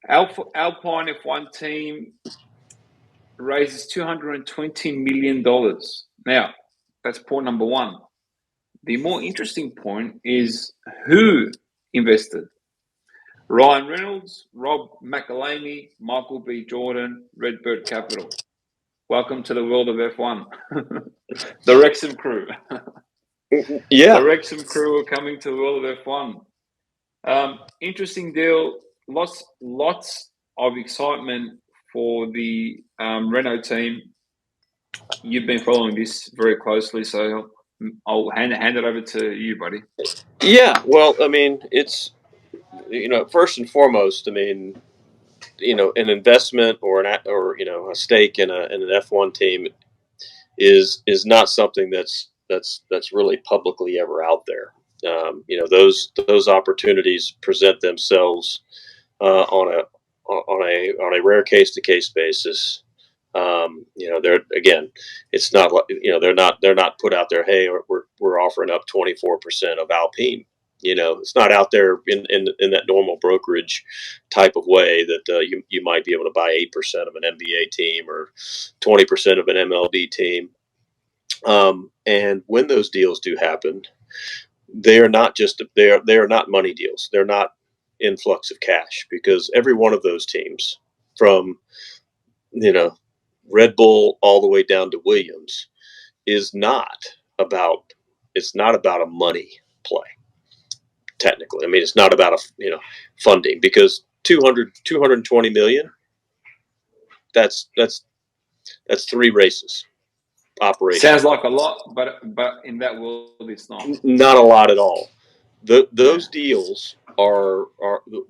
Alpine F1 team raises $220 million. Now, that's point number one. The more interesting point is who invested. Ryan Reynolds, Rob McElhenney, Michael B. Jordan, Redbird Capital. Welcome to the world of F1. The Wrexham crew. Yeah. The Wrexham crew are coming to the world of F1. Interesting deal. Lots of excitement for the Renault team. You've been following this very closely, so I'll hand it over to you, buddy. Yeah. Well, I mean, it's, first and foremost, I mean, an investment or a stake in an F1 team is not something that's really publicly ever out there. Those opportunities present themselves on a rare case to case basis. They're, again, it's not like, they're not put out there. Hey, we're offering up 24% of Alpine. It's not out there in that normal brokerage type of way that you might be able to buy 8% of an NBA team or 20% of an MLB team. And when those deals do happen, they are not money deals. They're not influx of cash, because every one of those teams, from Red Bull all the way down to Williams, is not about a money play. Technically, I mean, it's not about funding, because 220 million. That's 3 races operation. Sounds like a lot, but in that world, it's not. Not a lot at all. Those deals are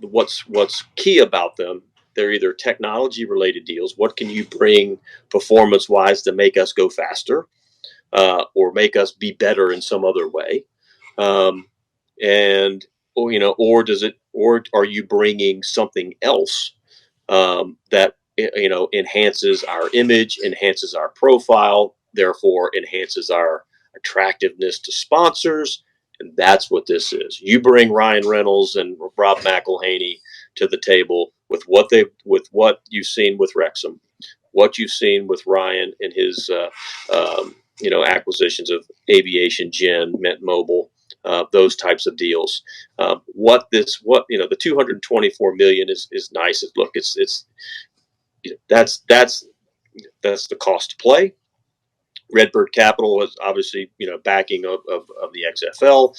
what's key about them. They're either technology related deals. What can you bring performance wise to make us go faster, or make us be better in some other way? Or are you bringing something else that enhances our image, enhances our profile, therefore enhances our attractiveness to sponsors? And that's what this is. You bring Ryan Reynolds and Rob McElhenney to the table with what you've seen with Wrexham, what you've seen with Ryan and his acquisitions of Aviation Gen, Mint Mobile, those types of deals. The 224 million is nice. Look, that's the cost to play. Redbird Capital is obviously backing of the XFL.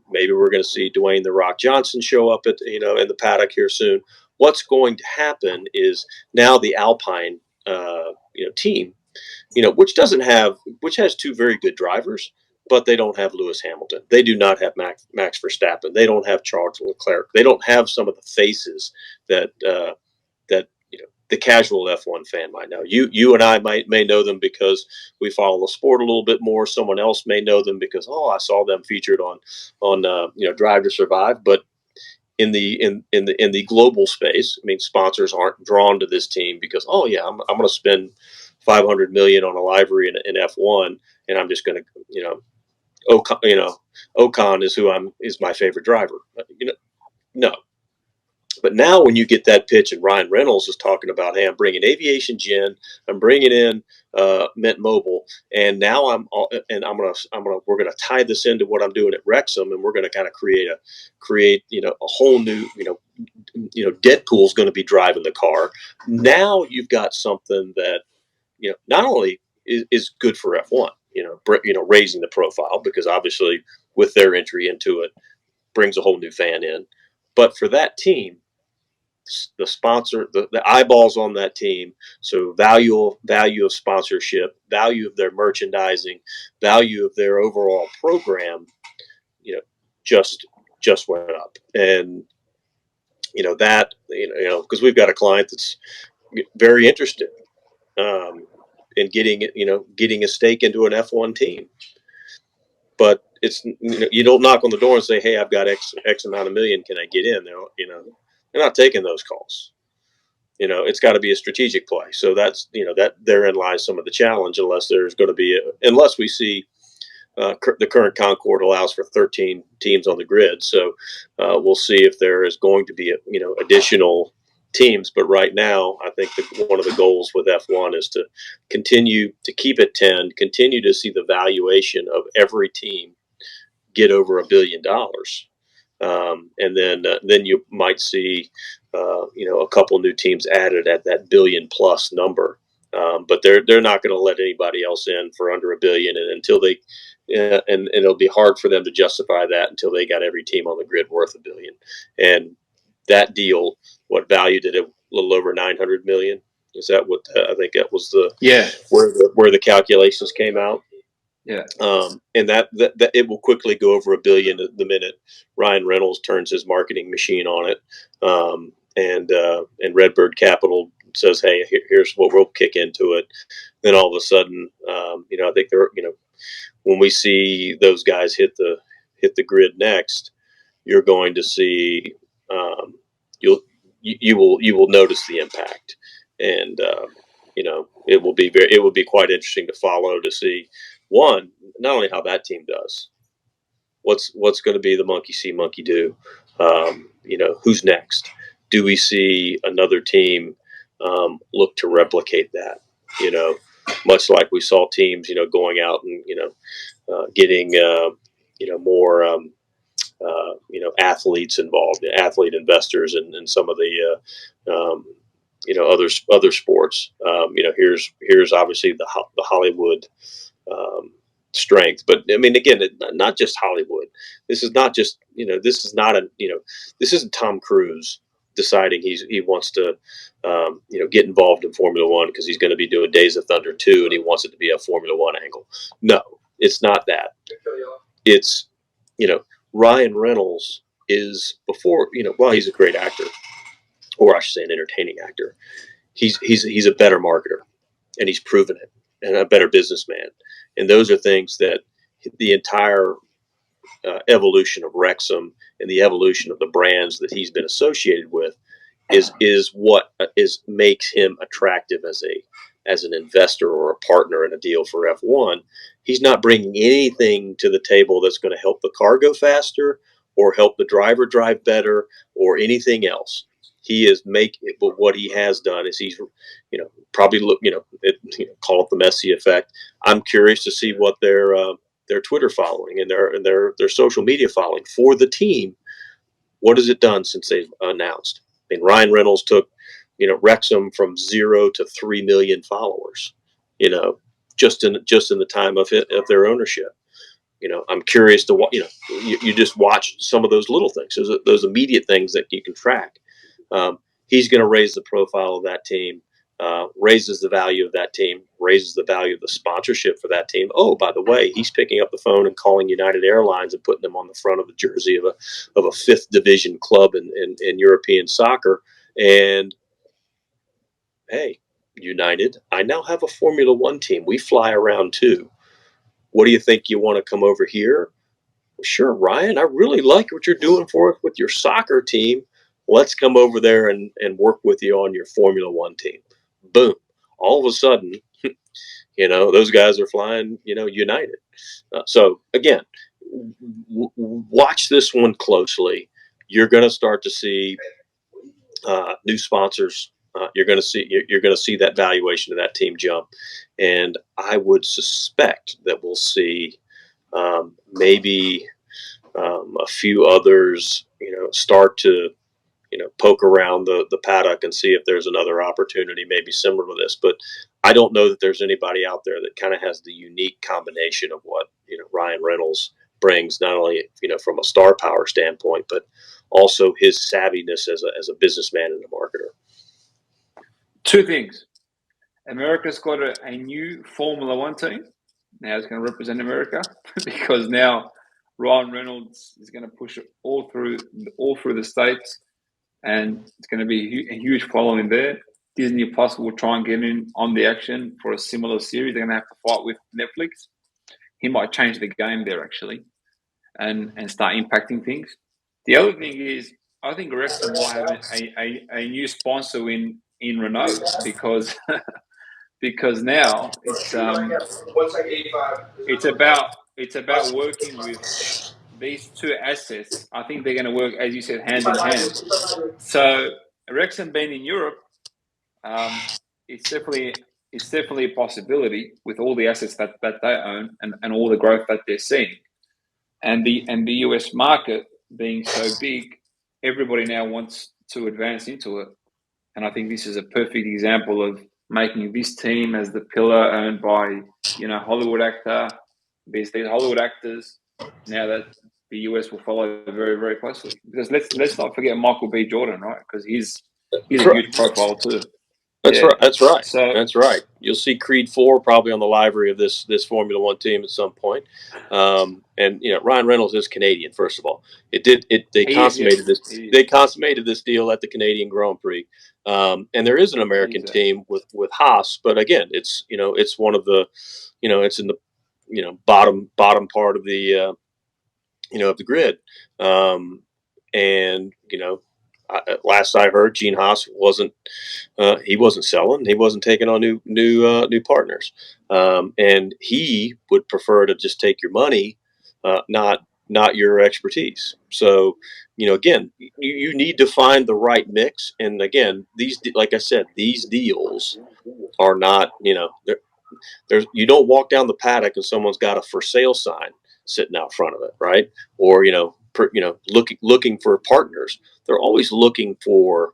Maybe we're going to see Dwayne "The Rock" Johnson show up at in the paddock here soon. What's going to happen is now the Alpine team, which has 2 very good drivers, but they don't have Lewis Hamilton. They do not have Max Verstappen. They don't have Charles Leclerc. They don't have some of the faces that the casual F1 fan might know. You and I may know them because we follow the sport a little bit more. Someone else may know them because I saw them featured on Drive to Survive. But in the global space, I mean, sponsors aren't drawn to this team because I'm going to spend $500 million on a livery in F1, and I'm just going to Ocon is my favorite driver. No. But now when you get that pitch and Ryan Reynolds is talking about, hey, I'm bringing Aviation Gen, I'm bringing in Mint Mobile, and now we're gonna tie this into what I'm doing at Wrexham, and we're gonna kind of create a whole new Deadpool's going to be driving the car. Now you've got something that not only is good for F1, raising the profile, because obviously with their entry into it brings a whole new fan in, but for that team, the sponsor, the eyeballs on that team, so value of sponsorship, value of their merchandising, value of their overall program, just went up. And because we've got a client that's very interested in getting a stake into an F1 team, but it's you don't knock on the door and say, hey, I've got X amount of million, can I get in? They're not taking those calls. It's got to be a strategic play. So that's that therein lies some of the challenge, unless we see the current Concord allows for 13 teams on the grid. So we'll see if there is going to be additional teams. But right now, I think one of the goals with F1 is to continue to keep it 10, continue to see the valuation of every team get over $1 billion. And then you might see, a couple new teams added at that billion plus number. But they're not going to let anybody else in for under $1 billion, and until they, and it'll be hard for them to justify that until they got every team on the grid worth $1 billion. And that deal, what valued it at a little over 900 million? Is that what I think that was the where the calculations came out? Yeah. And that it will quickly go over $1 billion the minute Ryan Reynolds turns his marketing machine on it, and Redbird Capital says, "Hey, here's what we'll kick into it." Then all of a sudden, I think when we see those guys hit the grid next, you're going to see, you will notice the impact, and it will be quite interesting to follow, to see, one, not only how that team does, what's going to be the monkey see monkey do, who's next? Do we see another team look to replicate that? Much like we saw teams going out and getting more athletes involved, athlete investors, and some of the other sports. Here's obviously the Hollywood strength, but I mean, again, not just Hollywood. This is not just this is not this isn't Tom Cruise deciding he wants to get involved in Formula One because he's going to be doing Days of Thunder 2 and he wants it to be a Formula One angle. No, it's not that. It's Ryan Reynolds is, before while he's a great actor, or I should say an entertaining actor, he's a better marketer, and he's proven it, and a better businessman. And those are things that the entire evolution of Wrexham and the evolution of the brands that he's been associated with is what makes him attractive as an investor or a partner in a deal for F1. He's not bringing anything to the table that's going to help the car go faster or help the driver drive better or anything else. He is but what he has done is he's, probably call it the Messi effect. I'm curious to see what their Twitter following and their social media following for the team. What has it done since they've announced? I mean, Ryan Reynolds took, Wrexham from 0 to 3 million followers, just in the time of their ownership. I'm curious to what, you just watch some of those little things, those immediate things that you can track. He's going to raise the profile of that team, raises the value of that team, raises the value of the sponsorship for that team. Oh, by the way, he's picking up the phone and calling United Airlines and putting them on the front of the jersey of a fifth division club in European soccer. And hey, United, I now have a Formula One team. We fly around too. What do you think? You want to come over here? Well, sure, Ryan, I really like what you're doing for us with your soccer team. Let's come over there and work with you on your Formula One team. Boom. All of a sudden, those guys are flying, United. So again, watch this one closely. You're going to start to see new sponsors. You're going to see that valuation of that team jump, and I would suspect that we'll see maybe a few others, start to poke around the paddock and see if there's another opportunity, maybe similar to this. But I don't know that there's anybody out there that kind of has the unique combination of what Ryan Reynolds brings, not only from a star power standpoint, but also his savviness as a businessman and a marketer. Two things. America's got a new Formula One team. Now it's going to represent America because now Ryan Reynolds is going to push it all through the States, and it's going to be a huge following there. Disney Plus will try and get in on the action for a similar series. They're going to have to fight with Netflix. He might change the game there, actually, and start impacting things. The other thing is, I think Wrexham will have a new sponsor in Renault because now it's about working with these two assets. I think they're going to work, as you said, hand in hand. So Wrexham being in Europe, it's definitely a possibility with all the assets that they own and all the growth that they're seeing, and the US market being so big, everybody now wants to advance into it. And I think this is a perfect example of making this team as the pillar owned by, Hollywood actor. There's these Hollywood actors now that the US will follow very, very closely. Because let's not forget Michael B. Jordan, right? Because he's That's a right. huge profile too. That's Yeah. right. That's right. So That's right. You'll see Creed 4 probably on the livery of this Formula One team at some point. And Ryan Reynolds is Canadian. First of all, they he is, consummated yes. this. They consummated this deal at the Canadian Grand Prix. And there is an American team with Haas, but again, it's one of the, it's in the bottom part of the of the grid. And last I heard, Gene Haas wasn't selling. He wasn't taking on new partners, and he would prefer to just take your money, not your expertise. So, again, you need to find the right mix. And again, like I said, these deals are not, there's you don't walk down the paddock and someone's got a for sale sign sitting out front of it, right? Or looking for partners. They're always looking for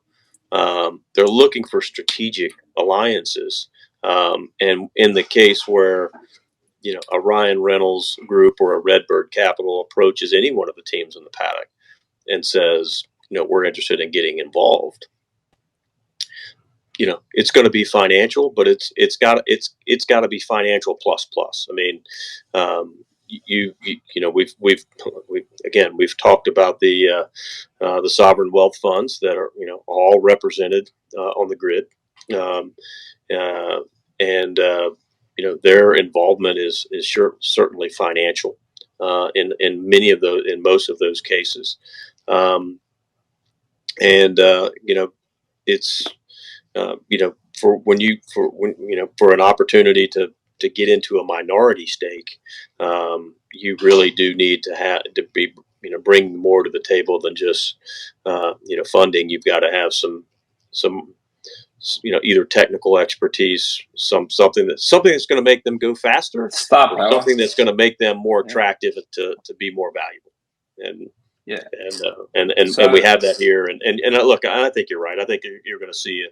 strategic alliances. And in the case where a Ryan Reynolds group or a Redbird Capital approaches any one of the teams in the paddock and says, we're interested in getting involved, it's going to be financial, but it's got to be financial plus plus. I mean, we've talked about the sovereign wealth funds that are all represented on the grid, and their involvement is certainly financial in most of those cases, and it's for an opportunity to get into a minority stake, you really do need to be bring more to the table than just funding. You've got to have some either technical expertise, something that's going to make them go faster, or something that's going to make them more attractive to be more valuable. And yeah, and we have that here. And look, I think you're right. I think you're going to see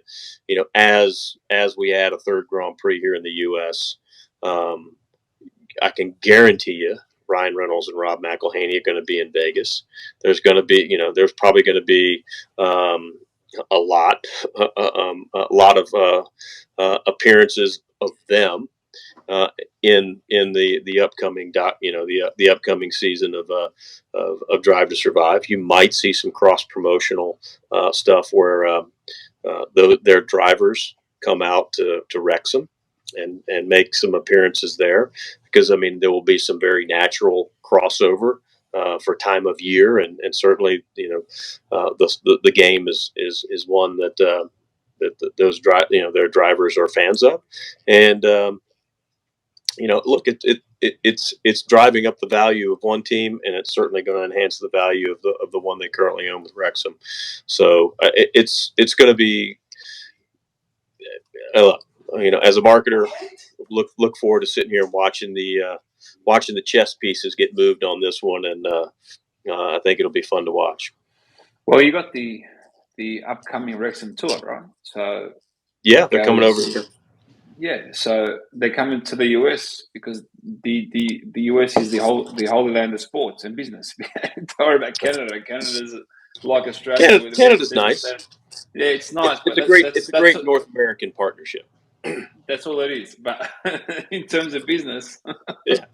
as we add a third Grand Prix here in the U.S., I can guarantee you Ryan Reynolds and Rob McElhenney are going to be in Vegas. There's going to be, there's probably going to be a lot of appearances of them in the upcoming the upcoming season of Drive to Survive. You might see some cross promotional stuff where their drivers come out to Wrexham and make some appearances there, because there will be some very natural crossover for time of year, and certainly the game is one that those their drivers are fans of, and look, it's driving up the value of one team, and it's certainly going to enhance the value of the one they currently own with Wrexham. So it's going to be, as a marketer, look forward to sitting here and watching the chess pieces get moved on this one, and I think it'll be fun to watch. Well, you got the upcoming Wrexham tour, right? So yeah, they're coming over here. Yeah, so they're coming to the US because the US is the holy land of sports and business. Don't worry about Canada. Canada's like Australia. Canada's nice. Yeah, it's nice. It's a great North American partnership. That's all it is. But in terms of business, yeah.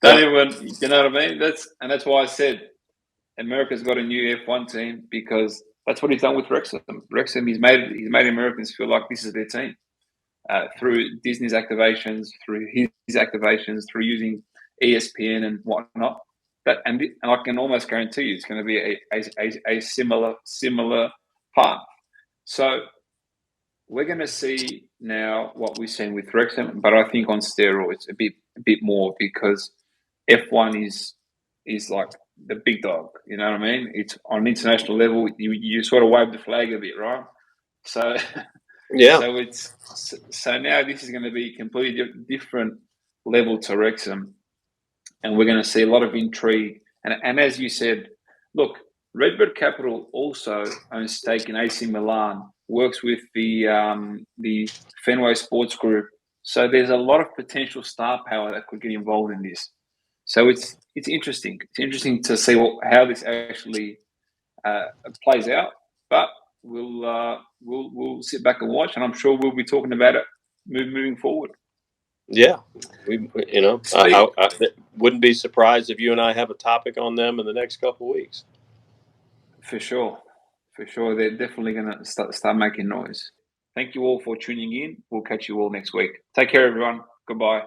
Don't even, you know what I mean? That's why I said America's got a new F1 team, because that's what he's done with Wrexham. Wrexham, he's made Americans feel like this is their team. Through Disney's activations, through his activations, through using ESPN and whatnot. And I can almost guarantee you it's going to be a similar path. So we're going to see now what we've seen with Wrexham, but I think on steroids a bit more, because F1 is like the big dog. You know what I mean? It's on an international level. You sort of wave the flag a bit, right? So Yeah. so now this is going to be a completely different level to Wrexham, and we're going to see a lot of intrigue. And as you said, look, Redbird Capital also owns stake in AC Milan, works with the Fenway Sports Group. So there's a lot of potential star power that could get involved in this. So it's interesting. It's interesting to see how this actually plays out. But we'll sit back and watch, and I'm sure we'll be talking about it moving forward. Yeah, I wouldn't be surprised if you and I have a topic on them in the next couple of weeks. For sure. They're definitely going to start making noise. Thank you all for tuning in. We'll catch you all next week. Take care, everyone. Goodbye.